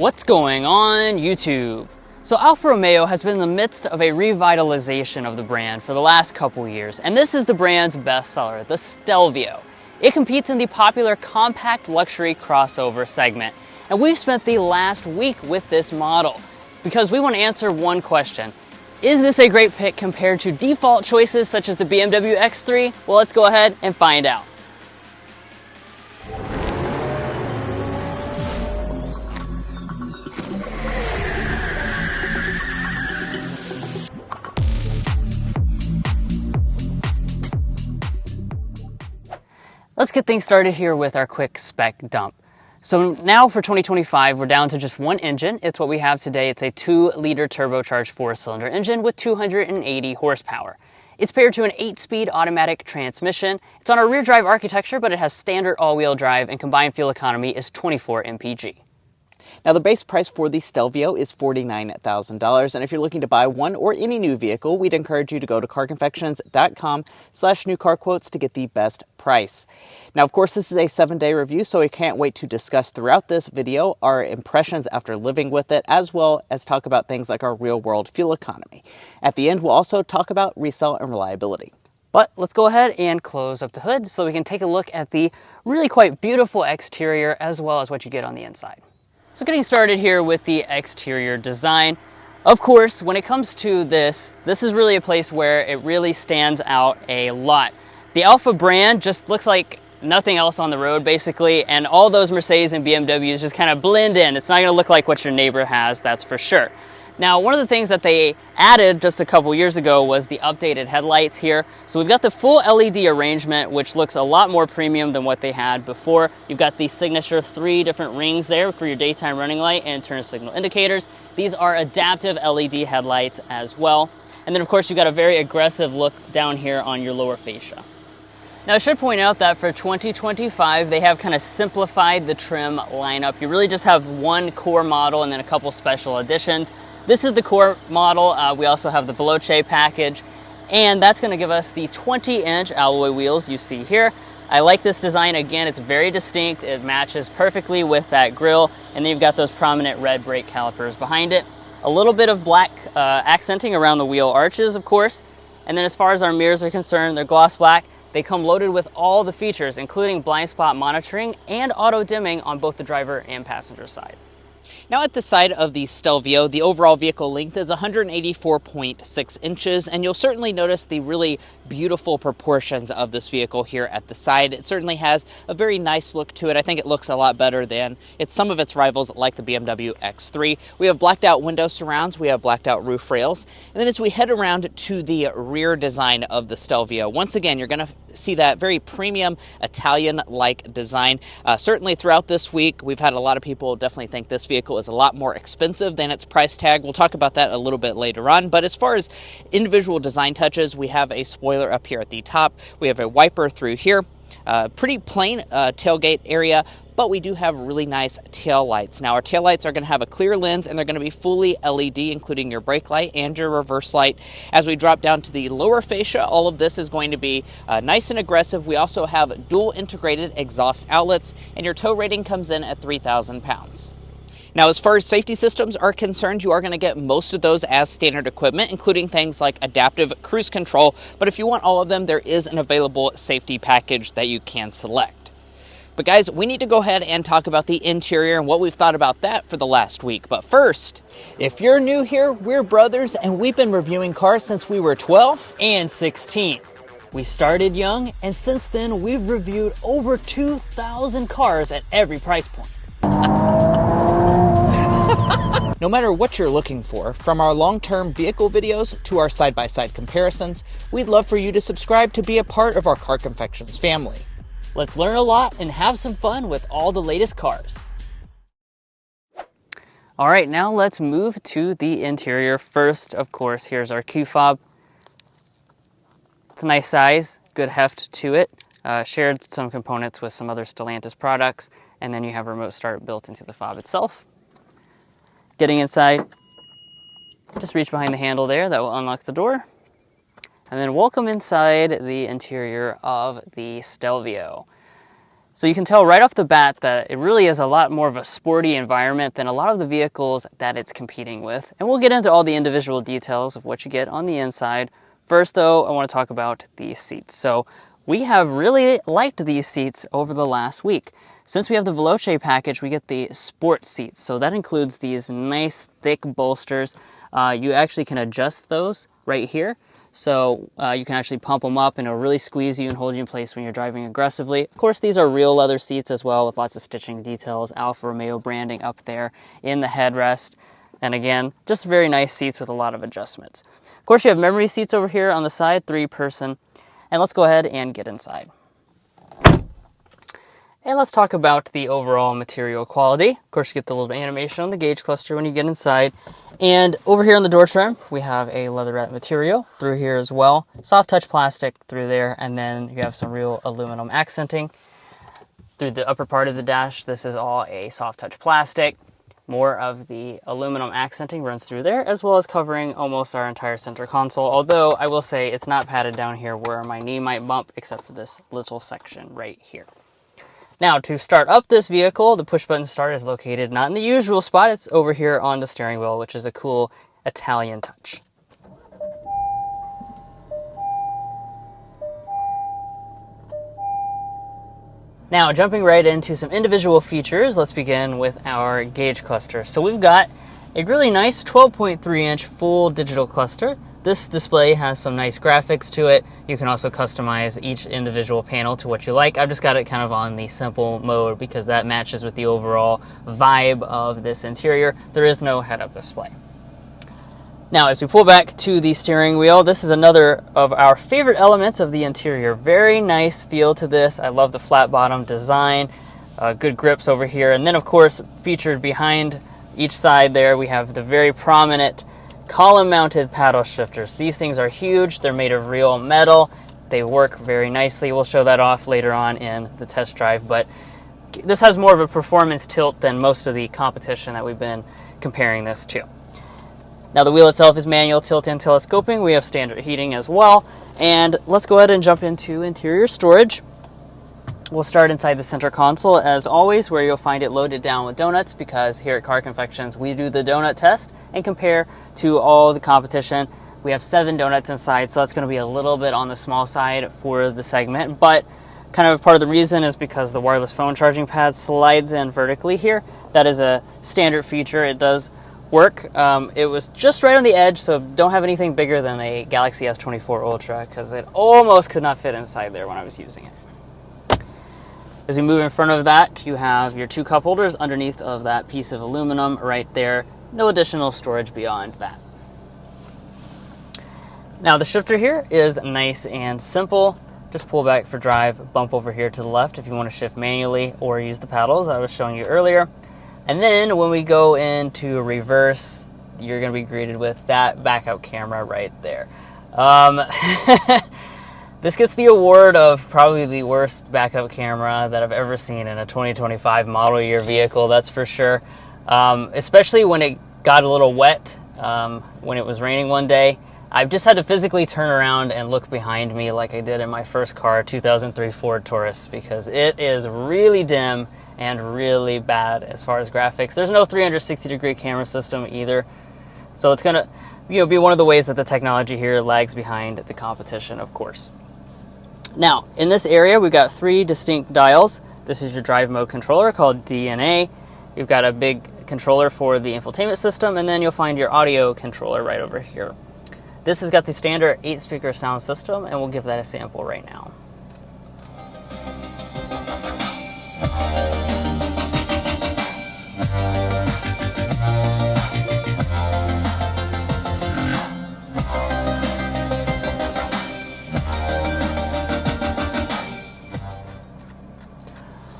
What's going on YouTube? So Alfa Romeo has been in the midst of a revitalization of the brand for the last couple years, and this is the brand's bestseller, the Stelvio. It competes in the popular compact luxury crossover segment, and we've spent the last week with this model because we want to answer one question. Is this a great pick compared to default choices such as the BMW X3? Well, let's go ahead and find out. Let's get things started here with our quick spec dump. So now for 2025, we're down to just one engine. It's what we have today. It's a 2-liter turbocharged 4-cylinder engine with 280 horsepower. It's paired to an 8-speed automatic transmission. It's on a rear drive architecture, but it has standard all-wheel drive, and combined fuel economy is 24 mpg. Now, the base price for the Stelvio is $49,000, and if you're looking to buy one or any new vehicle, we'd encourage you to go to carconfections.com/newcarquotes to get the best price. Now, of course, this is a 7-day review, so we can't wait to discuss throughout this video our impressions after living with it, as well as talk about things like our real-world fuel economy. At the end, we'll also talk about resale and reliability. But let's go ahead and close up the hood so we can take a look at the really quite beautiful exterior as well as what you get on the inside. So getting started here with the exterior design. Of course, when it comes to this is really a place where it really stands out a lot. The Alfa brand just looks like nothing else on the road, basically, and all those Mercedes and BMWs just kind of blend in. It's not going to look like what your neighbor has, that's for sure. Now, one of the things that they added just a couple years ago was the updated headlights here. So we've got the full LED arrangement, which looks a lot more premium than what they had before. You've got the signature 3 different rings there for your daytime running light and turn signal indicators. These are adaptive LED headlights as well. And then, of course, you've got a very aggressive look down here on your lower fascia. Now, I should point out that for 2025, they have kind of simplified the trim lineup. You really just have one core model and then a couple special editions. This is the core model. We also have the Veloce package, and that's going to give us the 20-inch alloy wheels you see here. I like this design. Again, it's very distinct. It matches perfectly with that grille, and then you've got those prominent red brake calipers behind it. A little bit of black accenting around the wheel arches, of course. And then as far as our mirrors are concerned, they're gloss black. They come loaded with all the features, including blind spot monitoring and auto dimming on both the driver and passenger side. Now, at the side of the Stelvio, the overall vehicle length is 184.6 inches, and you'll certainly notice the really beautiful proportions of this vehicle here at the side. It certainly has a very nice look to it. I think it looks a lot better than some of its rivals like the BMW X3. We have blacked out window surrounds, we have blacked out roof rails, and then as we head around to the rear design of the Stelvio, once again, you're going to see that very premium Italian-like design. Certainly throughout this week, we've had a lot of people definitely think this vehicle is a lot more expensive than its price tag. We'll talk about that a little bit later on. But as far as individual design touches, we have a spoiler up here at the top. We have a wiper through here. Pretty plain tailgate area, but we do have really nice tail lights. Now, our tail lights are going to have a clear lens, and they're going to be fully LED, including your brake light and your reverse light. As we drop down to the lower fascia, all of this is going to be nice and aggressive. We also have dual integrated exhaust outlets, and your tow rating comes in at 3,000 pounds. Now, as far as safety systems are concerned, you are going to get most of those as standard equipment, including things like adaptive cruise control. But if you want all of them, there is an available safety package that you can select. But guys, we need to go ahead and talk about the interior and what we've thought about that for the last week. But first, if you're new here, we're brothers, and we've been reviewing cars since we were 12 and 16. We started young, and since then, we've reviewed over 2,000 cars at every price point. No matter what you're looking for, from our long-term vehicle videos to our side-by-side comparisons, we'd love for you to subscribe to be a part of our Car Confections family. Let's learn a lot and have some fun with all the latest cars. All right, now let's move to the interior. First, of course, here's our Q fob. It's a nice size, good heft to it. Shared some components with some other Stellantis products, and then you have remote start built into the fob itself. Getting inside, just reach behind the handle there, that will unlock the door. And then welcome inside the interior of the Stelvio. So you can tell right off the bat that it really is a lot more of a sporty environment than a lot of the vehicles that it's competing with. And we'll get into all the individual details of what you get on the inside. First though, I want to talk about these seats. So we have really liked these seats over the last week. Since we have the Veloce package, we get the sport seats. So that includes these nice thick bolsters. You actually can adjust those right here. So you can actually pump them up and it'll really squeeze you and hold you in place when you're driving aggressively. Of course, these are real leather seats as well with lots of stitching details, Alfa Romeo branding up there in the headrest. And again, just very nice seats with a lot of adjustments. Of course, you have memory seats over here on the side, 3-person. And let's go ahead and get inside. And let's talk about the overall material quality. Of course, you get the little animation on the gauge cluster when you get inside. And over here on the door trim, we have a leatherette material through here as well. Soft touch plastic through there, and then you have some real aluminum accenting. Through the upper part of the dash, this is all a soft touch plastic. More of the aluminum accenting runs through there, as well as covering almost our entire center console. Although, I will say it's not padded down here where my knee might bump, except for this little section right here. Now, to start up this vehicle, the push button start is located not in the usual spot. It's over here on the steering wheel, which is a cool Italian touch. Now, jumping right into some individual features, let's begin with our gauge cluster. So we've got a really nice 12.3-inch full digital cluster. This display has some nice graphics to it. You can also customize each individual panel to what you like. I've just got it kind of on the simple mode because that matches with the overall vibe of this interior. There is no head-up display. Now, as we pull back to the steering wheel, this is another of our favorite elements of the interior. Very nice feel to this. I love the flat bottom design, good grips over here. And then, of course, featured behind each side there, we have the very prominent column-mounted paddle shifters. These things are huge. They're made of real metal. They work very nicely. We'll show that off later on in the test drive, but this has more of a performance tilt than most of the competition that we've been comparing this to. Now, the wheel itself is manual tilt and telescoping. We have standard heating as well. And let's go ahead and jump into interior storage. We'll start inside the center console, as always, where you'll find it loaded down with donuts, because here at Car Confections, we do the donut test and compare to all the competition. We have 7 donuts inside, so that's going to be a little bit on the small side for the segment, but kind of part of the reason is because the wireless phone charging pad slides in vertically here. That is a standard feature. It does work. It was just right on the edge, so don't have anything bigger than a Galaxy S24 Ultra, because it almost could not fit inside there when I was using it. As we move in front of that, you have your 2 cup holders underneath of that piece of aluminum right there. No additional storage beyond that. Now, the shifter here is nice and simple. Just pull back for drive, bump over here to the left if you want to shift manually or use the paddles I was showing you earlier. And then when we go into reverse, you're going to be greeted with that backup camera right there. This gets the award of probably the worst backup camera that I've ever seen in a 2025 model year vehicle, that's for sure. Especially when it got a little wet, when it was raining one day. I've just had to physically turn around and look behind me like I did in my first car, 2003 Ford Taurus, because it is really dim and really bad as far as graphics. There's no 360-degree camera system either, so it's going to be one of the ways that the technology here lags behind the competition, of course. Now, in this area, we've got 3 distinct dials. This is your drive mode controller called DNA. You've got a big controller for the infotainment system, and then you'll find your audio controller right over here. This has got the standard 8-speaker sound system, and we'll give that a sample right now.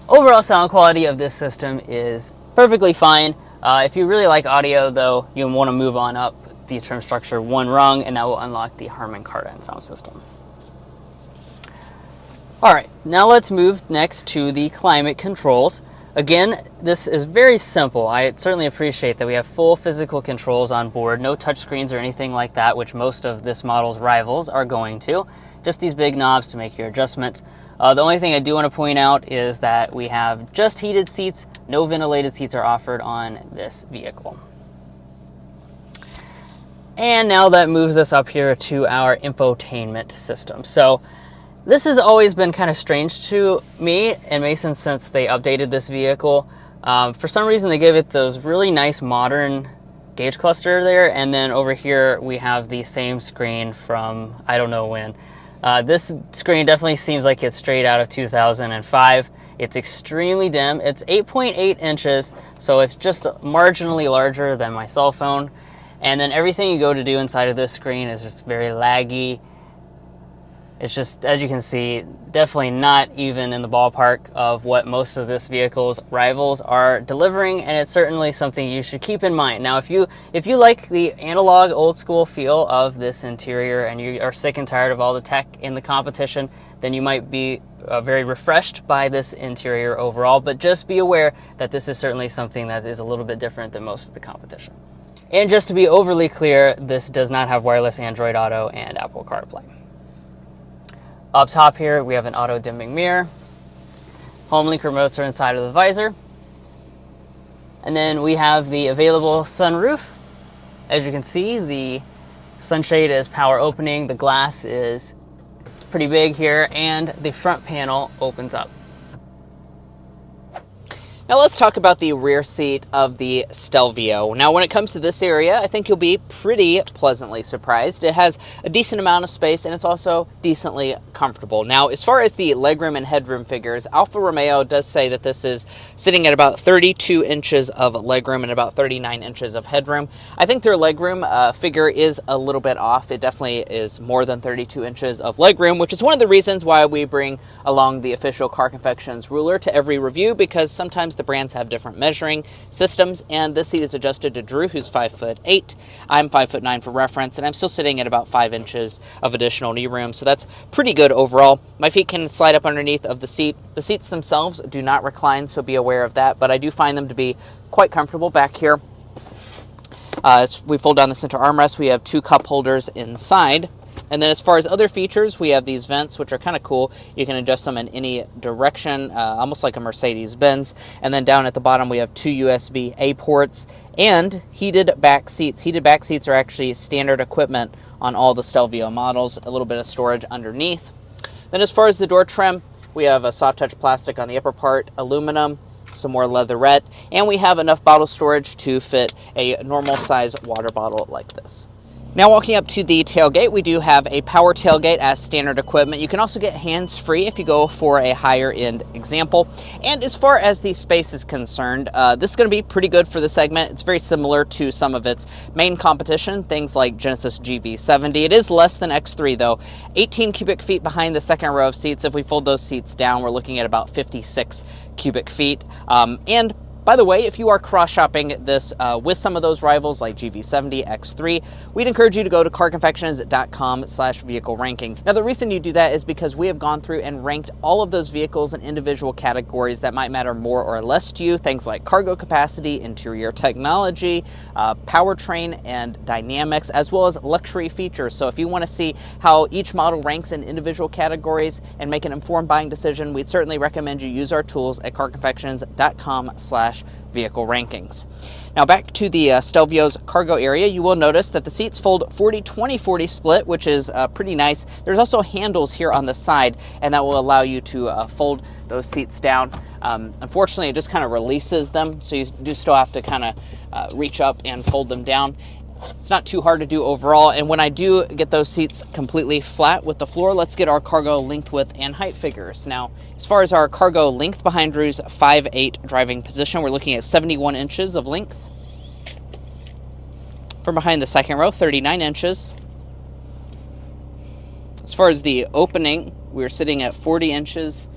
Overall sound quality of this system is perfectly fine. If you really like audio, though, you'll want to move on up the trim structure 1 rung, and that will unlock the Harman Kardon sound system. Alright, now let's move next to the climate controls. Again, this is very simple. I certainly appreciate that we have full physical controls on board, no touchscreens or anything like that, which most of this model's rivals are going to. Just these big knobs to make your adjustments. The only thing I do want to point out is that we have just heated seats. No ventilated seats are offered on this vehicle. And now that moves us up here to our infotainment system. So this has always been kind of strange to me and Mason since they updated this vehicle. For some reason they gave it those really nice modern gauge cluster there, and then over here we have the same screen from I don't know when. This screen definitely seems like it's straight out of 2005. It's extremely dim. It's 8.8 inches, so it's just marginally larger than my cell phone. And then everything you go to do inside of this screen is just very laggy. It's just, as you can see, definitely not even in the ballpark of what most of this vehicle's rivals are delivering, and it's certainly something you should keep in mind. Now, if you like the analog, old school feel of this interior and you are sick and tired of all the tech in the competition, then you might be very refreshed by this interior overall, but just be aware that this is certainly something that is a little bit different than most of the competition. And just to be overly clear, this does not have wireless Android Auto and Apple CarPlay. Up top here, we have an auto dimming mirror. Home link remotes are inside of the visor. And then we have the available sunroof. As you can see, the sunshade is power opening. The glass is pretty big here, and the front panel opens up. Now let's talk about the rear seat of the Stelvio. Now when it comes to this area, I think you'll be pretty pleasantly surprised. It has a decent amount of space and it's also decently comfortable. Now as far as the legroom and headroom figures, Alfa Romeo does say that this is sitting at about 32 inches of legroom and about 39 inches of headroom. I think their legroom figure is a little bit off. It definitely is more than 32 inches of legroom, which is one of the reasons why we bring along the official Car Confections ruler to every review, because sometimes the brands have different measuring systems, and this seat is adjusted to Drew, who's 5'8". I'm 5'9" for reference, and I'm still sitting at about 5 inches of additional knee room, so that's pretty good overall. My feet can slide up underneath of the seat. The seats themselves do not recline, so be aware of that, but I do find them to be quite comfortable back here. As we fold down the center armrest, we have 2 cup holders inside. And then as far as other features, we have these vents, which are kind of cool. You can adjust them in any direction, almost like a Mercedes-Benz. And then down at the bottom, we have 2 USB-A ports and heated back seats. Heated back seats are actually standard equipment on all the Stelvio models. A little bit of storage underneath. Then as far as the door trim, we have a soft touch plastic on the upper part, aluminum, some more leatherette, and we have enough bottle storage to fit a normal size water bottle like this. Now walking up to the tailgate, we do have a power tailgate as standard equipment. You can also get hands-free if you go for a higher-end example. And as far as the space is concerned, this is going to be pretty good for the segment. It's very similar to some of its main competition, things like Genesis GV70. It is less than X3 though. 18 cubic feet behind the second row of seats. If we fold those seats down, we're looking at about 56 cubic feet. And by the way, if you are cross-shopping this with some of those rivals like GV70, X3, we'd encourage you to go to carconfections.com/vehicle rankings. Now, the reason you do that is because we have gone through and ranked all of those vehicles in individual categories that might matter more or less to you, things like cargo capacity, interior technology, powertrain and dynamics, as well as luxury features. So if you want to see how each model ranks in individual categories and make an informed buying decision, we'd certainly recommend you use our tools at carconfections.com/vehicle rankings. Now back to the Stelvio's cargo area, you will notice that the seats fold 40-20-40 split, which is pretty nice. There's also handles here on the side, and that will allow you to fold those seats down. Unfortunately, it just kind of releases them, so you do still have to kind of reach up and fold them down. It's not too hard to do overall, and when I do get those seats completely flat with the floor, let's get our cargo length, width, and height figures. Now, as far as our cargo length behind Drew's 5'8" driving position, we're looking at 71 inches of length. From behind the second row, 39 inches. As far as the opening, we're sitting at 40 inches.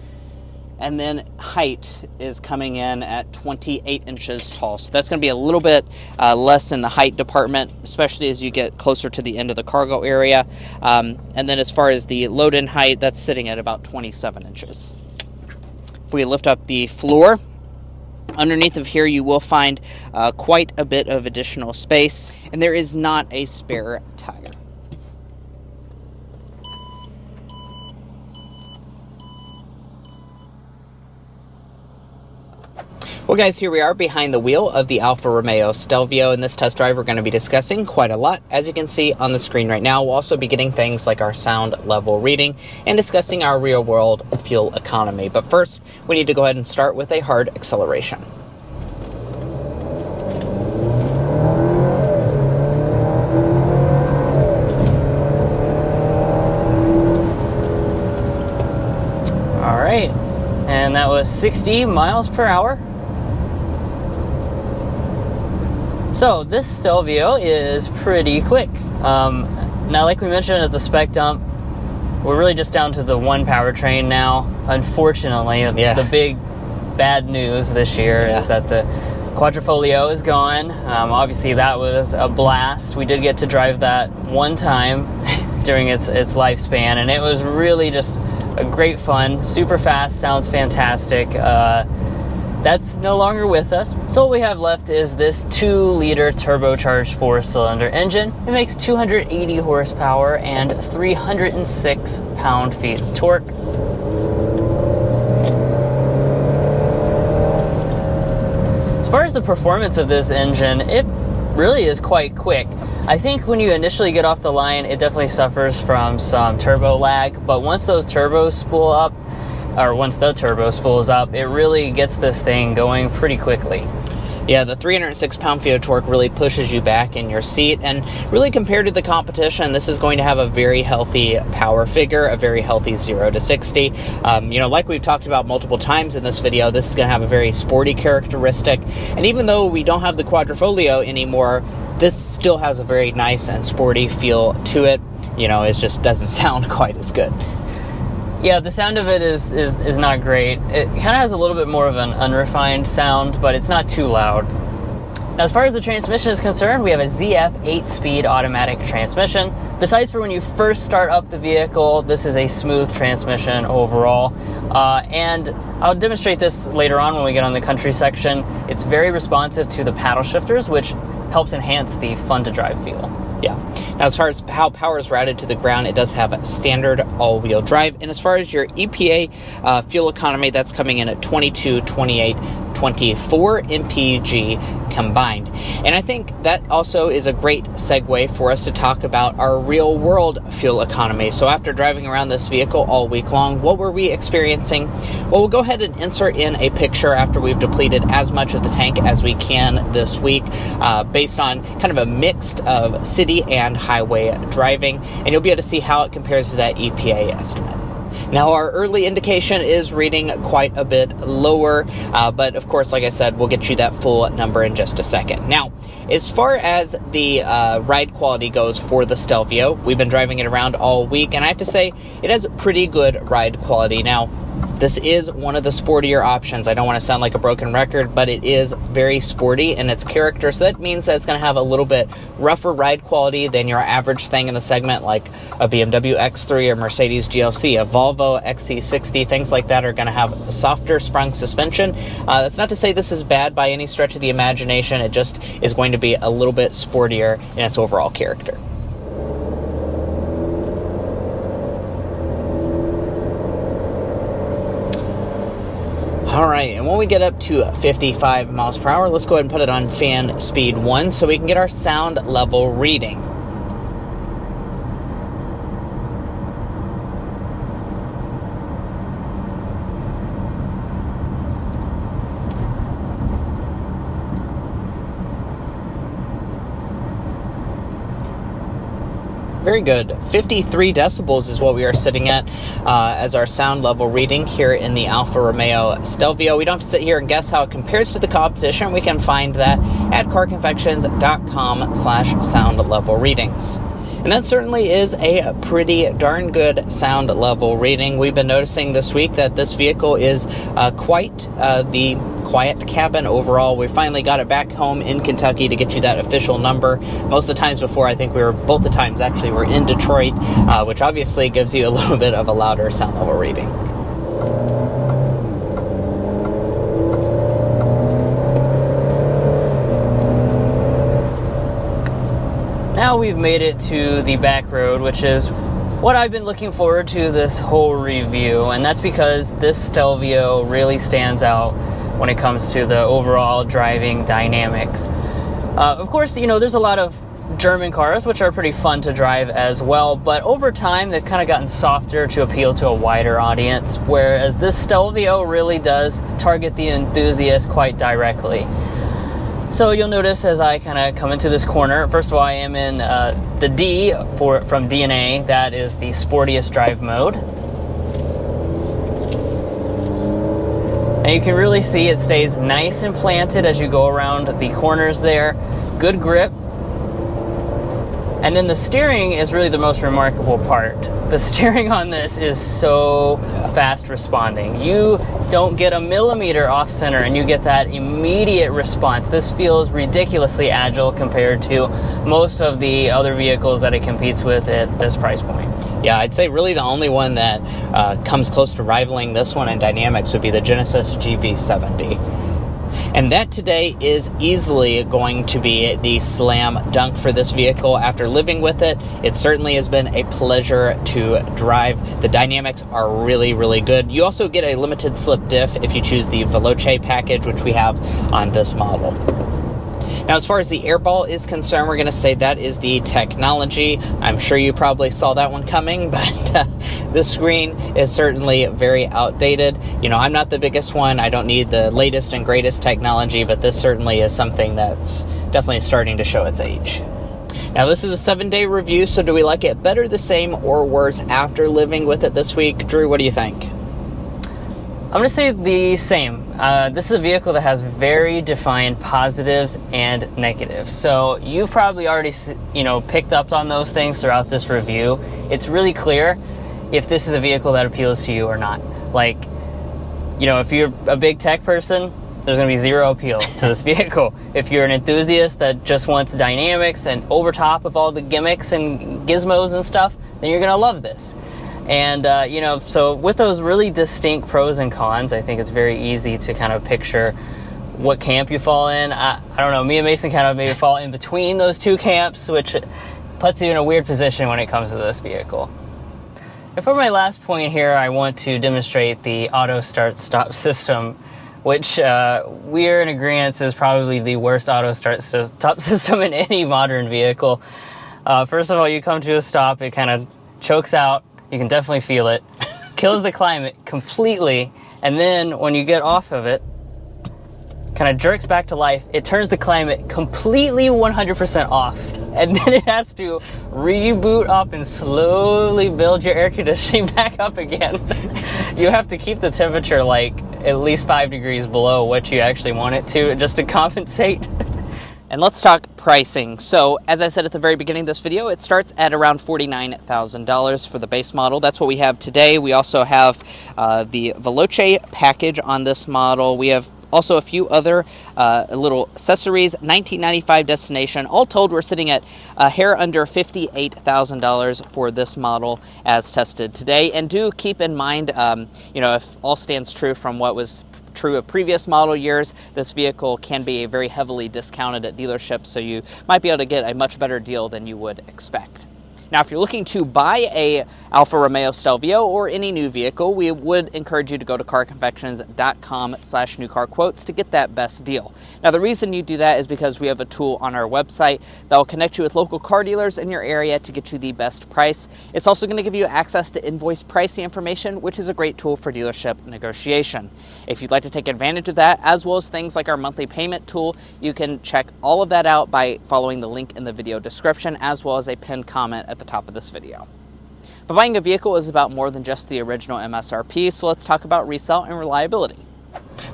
And then height is coming in at 28 inches tall. So that's going to be a little bit less in the height department, especially as you get closer to the end of the cargo area. And then as far as the load-in height, that's sitting at about 27 inches. If we lift up the floor, Underneath of here, you will find quite a bit of additional space, and there is not a spare tire. Well guys, here we are behind the wheel of the Alfa Romeo Stelvio. In this test drive, we're going to be discussing quite a lot, as you can see on the screen right now. We'll also be getting things like our sound level reading and discussing our real-world fuel economy. But first, we need to go ahead and start with a hard acceleration. All right, and that was 60 miles per hour. So this Stelvio is pretty quick. Now, like we mentioned at the spec dump, we're really just down to the one powertrain now. Unfortunately, the big bad news this year is that the Quadrifoglio is gone. Obviously, that was a blast. We did get to drive that one time during its lifespan, and it was really just a great fun. Super fast, sounds fantastic. That's no longer with us. So what we have left is this 2-liter turbocharged 4-cylinder engine. It makes 280 horsepower and 306 pound-feet of torque. As far as the performance of this engine, it really is quite quick. I think when you initially get off the line, it definitely suffers from some turbo lag, but once those turbos spool up, or once the turbo spools up, it really gets this thing going pretty quickly. Yeah, the 306 pound-feet of torque really pushes you back in your seat, and really compared to the competition, this is going to have a very healthy power figure, a very healthy 0 to 60. Like we've talked about multiple times in this video, this is going to have a very sporty characteristic, and even though we don't have the Quadrifoglio anymore, this still has a very nice and sporty feel to it. It just doesn't sound quite as good. Yeah, the sound of it is not great. It kind of has a little bit more of an unrefined sound, but it's not too loud. Now, as far as the transmission is concerned, we have a ZF 8-speed automatic transmission. Besides for when you first start up the vehicle, this is a smooth transmission overall. And I'll demonstrate this later on when we get on the country section. It's very responsive to the paddle shifters, which helps enhance the fun-to-drive feel. Yeah. Now, as far as how power is routed to the ground, it does have a standard all-wheel drive. And as far as your EPA fuel economy, that's coming in at 22, 28, 24 mpg combined. And I think that also is a great segue for us to talk about our real-world fuel economy. So after driving around this vehicle all week long, what were we experiencing? Well, we'll go ahead and insert in a picture after we've depleted as much of the tank as we can this week, based on kind of a mix of city and highway driving, and you'll be able to see how it compares to that EPA estimate. Now, our early indication is reading quite a bit lower, but of course, like I said, we'll get you that full number in just a second. Now, as far as the ride quality goes for the Stelvio, we've been driving it around all week, and I have to say, it has pretty good ride quality. Now, this is one of the sportier options. I don't want to sound like a broken record, but it is very sporty in its character, so that means that it's going to have a little bit rougher ride quality than your average thing in the segment, like a BMW X3 or Mercedes GLC, a Volvo XC60, things like that are going to have softer sprung suspension. That's not to say this is bad by any stretch of the imagination, it just is going to be a little bit sportier in its overall character. All right, and when we get up to 55 miles per hour, let's go ahead and put it on fan speed 1 so we can get our sound level reading. Very good. 53 decibels is what we are sitting at as our sound level reading here in the Alfa Romeo Stelvio. We don't have to sit here and guess how it compares to the competition. We can find that at carconfections.com/sound level readings. And that certainly is a pretty darn good sound level reading. We've been noticing this week that this vehicle is quite the quiet cabin overall. We finally got it back home in Kentucky to get you that official number. Most of the times before, I think both the times actually were in Detroit, which obviously gives you a little bit of a louder sound level reading. now we've made it to the back road, which is what I've been looking forward to this whole review, and that's because this Stelvio really stands out when it comes to the overall driving dynamics. Of course, you know, there's a lot of German cars which are pretty fun to drive as well, but over time they've kind of gotten softer to appeal to a wider audience, whereas this Stelvio really does target the enthusiast quite directly. So you'll notice as I kind of come into this corner, first of all, I am in the D from D&A. That is the sportiest drive mode. And you can really see it stays nice and planted as you go around the corners there. Good grip. And then the steering is really the most remarkable part. The steering on this is so fast responding. You don't get a millimeter off center and you get that immediate response. This feels ridiculously agile compared to most of the other vehicles that it competes with at this price point. Yeah, I'd say really the only one that comes close to rivaling this one in dynamics would be the Genesis GV70. And that today is easily going to be the slam dunk for this vehicle. After living with it, it certainly has been a pleasure to drive. The dynamics are really, really good. You also get a limited slip diff if you choose the Veloce package, which we have on this model. Now, as far as the airball is concerned, we're going to say that is the technology. I'm sure you probably saw that one coming, but this screen is certainly very outdated. You know, I'm not the biggest one. I don't need the latest and greatest technology, but this certainly is something that's definitely starting to show its age. Now, this is a 7-day review, so do we like it better, the same, or worse after living with it this week? Drew, what do you think? I'm going to say the same. This is a vehicle that has very defined positives and negatives. So you've probably already, picked up on those things throughout this review. It's really clear if this is a vehicle that appeals to you or not. Like, if you're a big tech person, there's going to be zero appeal to this vehicle. If you're an enthusiast that just wants dynamics and over top of all the gimmicks and gizmos and stuff, then you're going to love this. And, so with those really distinct pros and cons, I think it's very easy to kind of picture what camp you fall in. I don't know, me and Mason kind of maybe fall in between those two camps, which puts you in a weird position when it comes to this vehicle. And for my last point here, I want to demonstrate the auto start stop system, which we're in agreement is probably the worst auto start stop system in any modern vehicle. First of all, you come to a stop, it kind of chokes out. You can definitely feel it. Kills the climate completely. And then when you get off of it, kind of jerks back to life. It turns the climate completely 100% off. And then it has to reboot up and slowly build your air conditioning back up again. You have to keep the temperature like at least 5 degrees below what you actually want it to just to compensate. And let's talk pricing. So, as I said at the very beginning of this video, it starts at around $49,000 for the base model. That's what we have today. We also have the Veloce package on this model. We have also a few other little accessories, $19.95 destination. All told, we're sitting at a hair under $58,000 for this model as tested today. And do keep in mind, if all stands true from what was true of previous model years, this vehicle can be very heavily discounted at dealerships, so you might be able to get a much better deal than you would expect. Now, if you're looking to buy a Alfa Romeo Stelvio or any new vehicle, we would encourage you to go to carconfections.com/newcarquotes to get that best deal. Now, the reason you do that is because we have a tool on our website that will connect you with local car dealers in your area to get you the best price. It's also going to give you access to invoice pricing information, which is a great tool for dealership negotiation. If you'd like to take advantage of that, as well as things like our monthly payment tool, you can check all of that out by following the link in the video description, as well as a pinned comment at the top of this video. But buying a vehicle is about more than just the original MSRP, so let's talk about resale and reliability.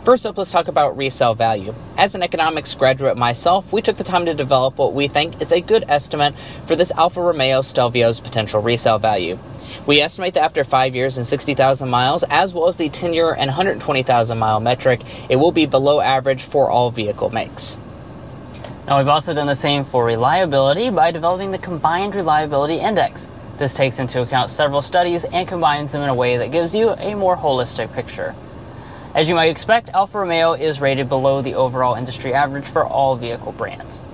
First up, let's talk about resale value. As an economics graduate myself, we took the time to develop what we think is a good estimate for this Alfa Romeo Stelvio's potential resale value. We estimate that after 5 years and 60,000 miles, as well as the 10-year and 120,000 mile metric, it will be below average for all vehicle makes. Now, we've also done the same for reliability by developing the Combined Reliability Index. This takes into account several studies and combines them in a way that gives you a more holistic picture. As you might expect, Alfa Romeo is rated below the overall industry average for all vehicle brands.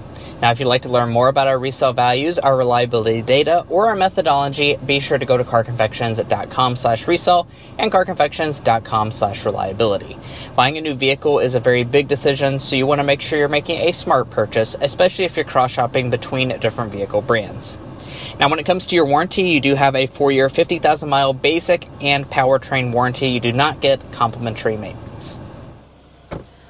Now, if you'd like to learn more about our resale values, our reliability data, or our methodology, be sure to go to carconfections.com/resale and carconfections.com/reliability. Buying a new vehicle is a very big decision, so you want to make sure you're making a smart purchase, especially if you're cross-shopping between different vehicle brands. Now, when it comes to your warranty, you do have a 4-year, 50,000-mile basic and powertrain warranty. You do not get complimentary maintenance.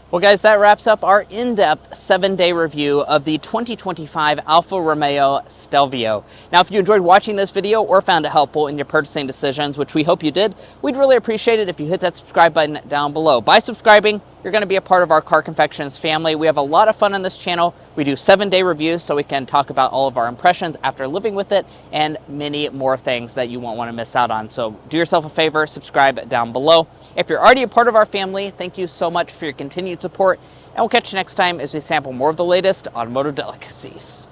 Well, guys, that wraps up our in-depth 7-day review of the 2025 Alfa Romeo Stelvio. Now, if you enjoyed watching this video or found it helpful in your purchasing decisions, which we hope you did, we'd really appreciate it if you hit that subscribe button down below. By subscribing, you're going to be a part of our Car Confections family. We have a lot of fun on this channel. We do 7-day reviews so we can talk about all of our impressions after living with it and many more things that you won't want to miss out on. So do yourself a favor, subscribe down below. If you're already a part of our family, thank you so much for your continued support, and we'll catch you next time as we sample more of the latest automotive delicacies.